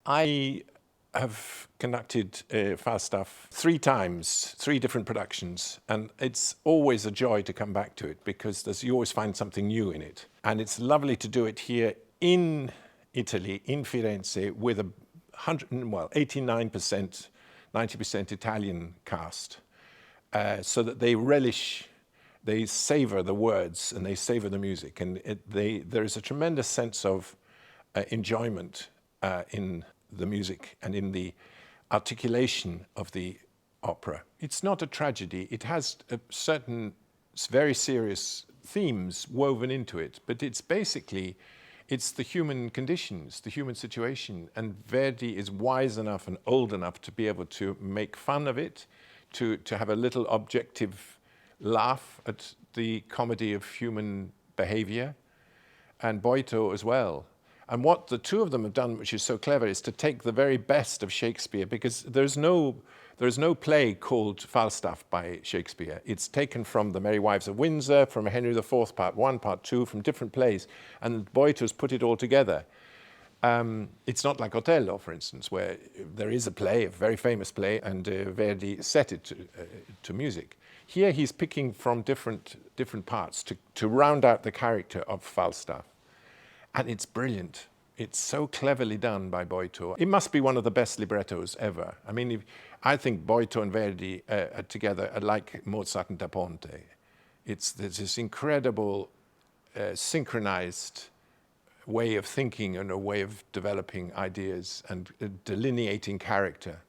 I have conducted Falstaff 3 times, 3 different productions, and it's always a joy to come back to it because you always find something new in it. And it's lovely to do it here in Italy, in Firenze, with 89%, 90% Italian cast, so that they relish, they savor the words and they savor the music, and there is a tremendous sense of enjoyment in the music and in the articulation of the opera. It's not a tragedy. It has certain very serious themes woven into it, but it's basically, it's the human conditions, the human situation, and Verdi is wise enough and old enough to be able to make fun of it, to have a little objective laugh at the comedy of human behavior, and Boito as well. And what the two of them have done, which is so clever, is to take the very best of Shakespeare, because there's no play called Falstaff by Shakespeare. It's taken from The Merry Wives of Windsor, from Henry IV, Part 1, Part 2, from different plays, and Boito's put it all together. It's not like Otello, for instance, where there is a play, a very famous play, and Verdi set it to music. Here he's picking from different parts to round out the character of Falstaff. And it's brilliant. It's so cleverly done by Boito. It must be one of the best librettos ever. I mean, I think Boito and Verdi together are like Mozart and Da Ponte. There's this incredible synchronized way of thinking and a way of developing ideas and delineating character.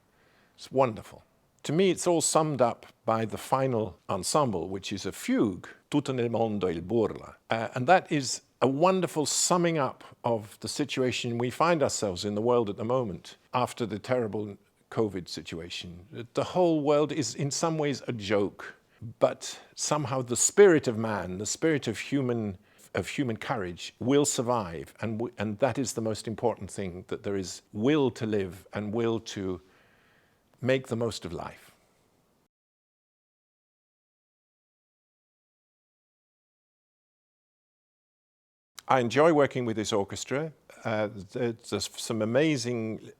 It's wonderful. To me, it's all summed up by the final ensemble, which is a fugue, Tutto nel mondo il burla. And that is a wonderful summing up of the situation we find ourselves in the world at the moment after the terrible COVID situation. The whole world is in some ways a joke, but somehow the spirit of man, the spirit of human courage will survive, and that is the most important thing, that there is will to live and will to make the most of life. I enjoy working with this orchestra. There's some amazing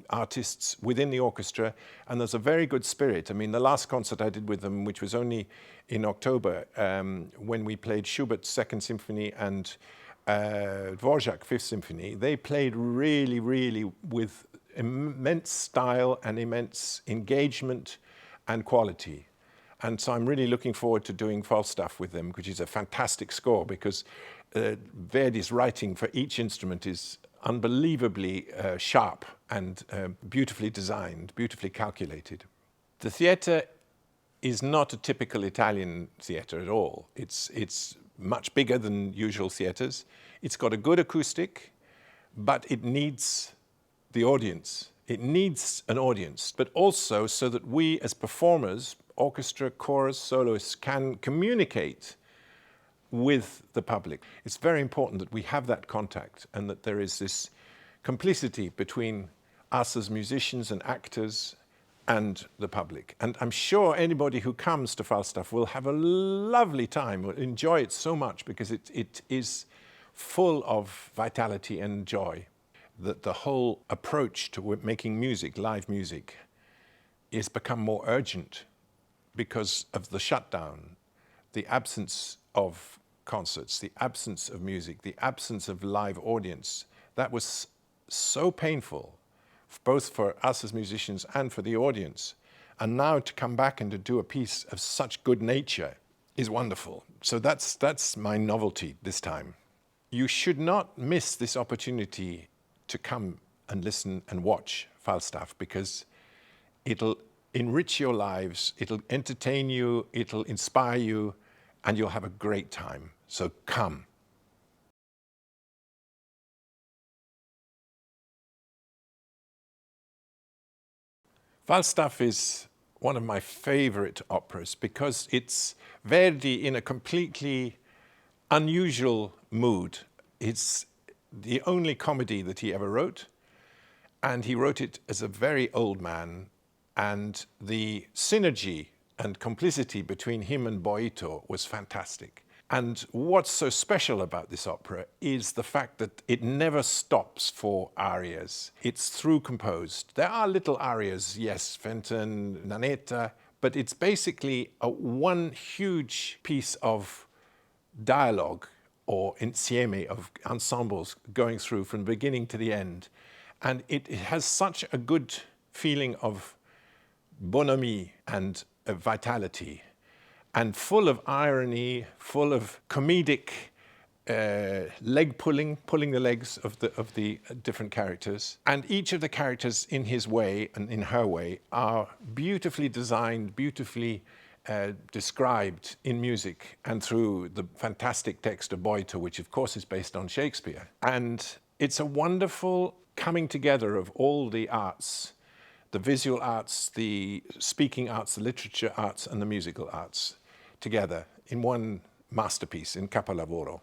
artists within the orchestra, and there's a very good spirit. I mean, the last concert I did with them, which was only in October, when we played Schubert's Second Symphony and Dvorak Fifth Symphony, they played really, really with immense style and immense engagement and quality. And so I'm really looking forward to doing Falstaff with them, which is a fantastic score, because Verdi's writing for each instrument is unbelievably sharp and beautifully designed, beautifully calculated. The theatre is not a typical Italian theatre at all. It's much bigger than usual theatres. It's got a good acoustic, but it needs the audience. It needs an audience, but also so that we as performers, orchestra, chorus, soloists, can communicate with the public. It's very important that we have that contact and that there is this complicity between us as musicians and actors and the public. And I'm sure anybody who comes to Falstaff will have a lovely time, will enjoy it so much, because it is full of vitality and joy. That the whole approach to making music, live music, is become more urgent because of the shutdown, the absence of concerts, the absence of music, the absence of live audience. That was so painful, both for us as musicians and for the audience. And now to come back and to do a piece of such good nature is wonderful. So that's my novelty this time. You should not miss this opportunity to come and listen and watch Falstaff, because it'll enrich your lives, it'll entertain you, it'll inspire you, and you'll have a great time. So come. Falstaff is one of my favorite operas because it's Verdi in a completely unusual mood. It's the only comedy that he ever wrote, and he wrote it as a very old man, and the synergy and complicity between him and Boito was fantastic. And what's so special about this opera is the fact that it never stops for arias. It's through composed. There are little arias, yes, Fenton, Nanetta, but it's basically one huge piece of dialogue or insieme of ensembles going through from the beginning to the end. And it has such a good feeling of bonhomie and vitality, and full of irony, full of comedic leg pulling the legs of the different characters. And each of the characters in his way and in her way are beautifully designed, beautifully described in music and through the fantastic text of Boito, which of course is based on Shakespeare. And it's a wonderful coming together of all the arts, the visual arts, the speaking arts, the literature arts, and the musical arts together in one masterpiece, in capolavoro.